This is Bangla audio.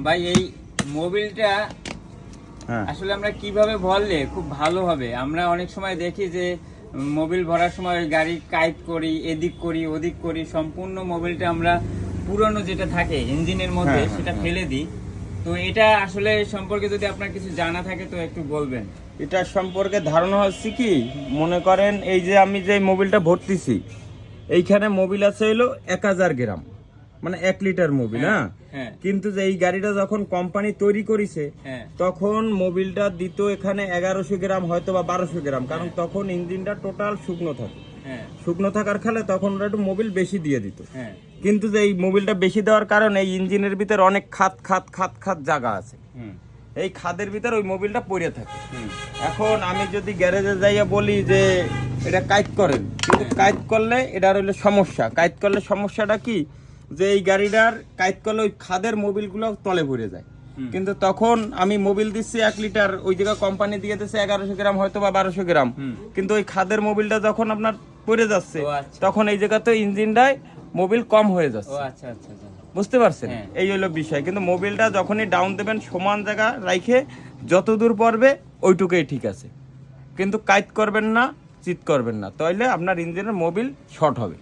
ভাই এই মোবিলটা আসলে আমরা কিভাবে ভরলে খুব ভালো হবে? আমরা অনেক সময় দেখি যে মোবিল ভরার সময় ওই গাড়ি কাইট করি, এদিক করি ওদিক করি, সম্পূর্ণ মোবিলটা আমরা পুরনো যেটা থাকে ইঞ্জিনের মধ্যে সেটা ফেলে দিই। তো এটা আসলে সম্পর্কে যদি আপনার কিছু জানা থাকে তো একটু বলবেন। এটা সম্পর্কে ধারণা হচ্ছে কি, মনে করেন এই যে আমি যে মোবিলটা ভর্তিছি, এইখানে মোবিল আছে হলো 1000 গ্রাম, মানে 1 লিটার মোবিল। হ্যাঁ, কিন্তু যে এই গাড়িটা যখন কোম্পানি তৈরি করেছে তখন মোবিলটা দিত এখানে 1100 গ্রাম হয়তো বা 1200 গ্রাম, কারণ তখন ইঞ্জিনটা টোটাল শুকনো থাকে। শুকনো থাকার ফলে তখন ওরা একটু মোবিল বেশি দিয়ে দিত। কিন্তু যে এই মোবিলটা বেশি দেওয়ার কারণে এই ইঞ্জিনের ভিতর অনেক খাত জায়গা আছে, এই খাদের ভিতর ওই মোবিলটা পড়ে থাকে। এখন আমি যদি গ্যারেজে যাইয়া বলি যে এটা কাইট করেন, কিন্তু কাইট করলে এটার হইলো সমস্যা। কাইট করলে সমস্যাটা কি, যে এই গাড়িটার কাইট করলে ওই খাদের মোবিলগুলো তলে পড়ে যায়। কিন্তু তখন আমি মোবিল দিচ্ছি 1 লিটার, ওই জায়গায় কোম্পানি দিয়ে দিচ্ছে 1100 গ্রাম হয়তো বা 1200 গ্রাম, কিন্তু ওই খাদের মোবিলটা যখন আপনার পড়ে যাচ্ছে তখন এই জায়গাতে ইঞ্জিনটায় মোবিল কম হয়ে যাচ্ছে। বুঝতে পারছেন? এই হলো বিষয়। কিন্তু মোবিলটা যখনই ডাউন দেবেন সমান জায়গা রাইখে যত দূর পড়বে ওইটুকুই ঠিক আছে, কিন্তু কাইট করবেন না, চিট করবেন না, তাইলে আপনার ইঞ্জিনের মোবিল শর্ট হবে।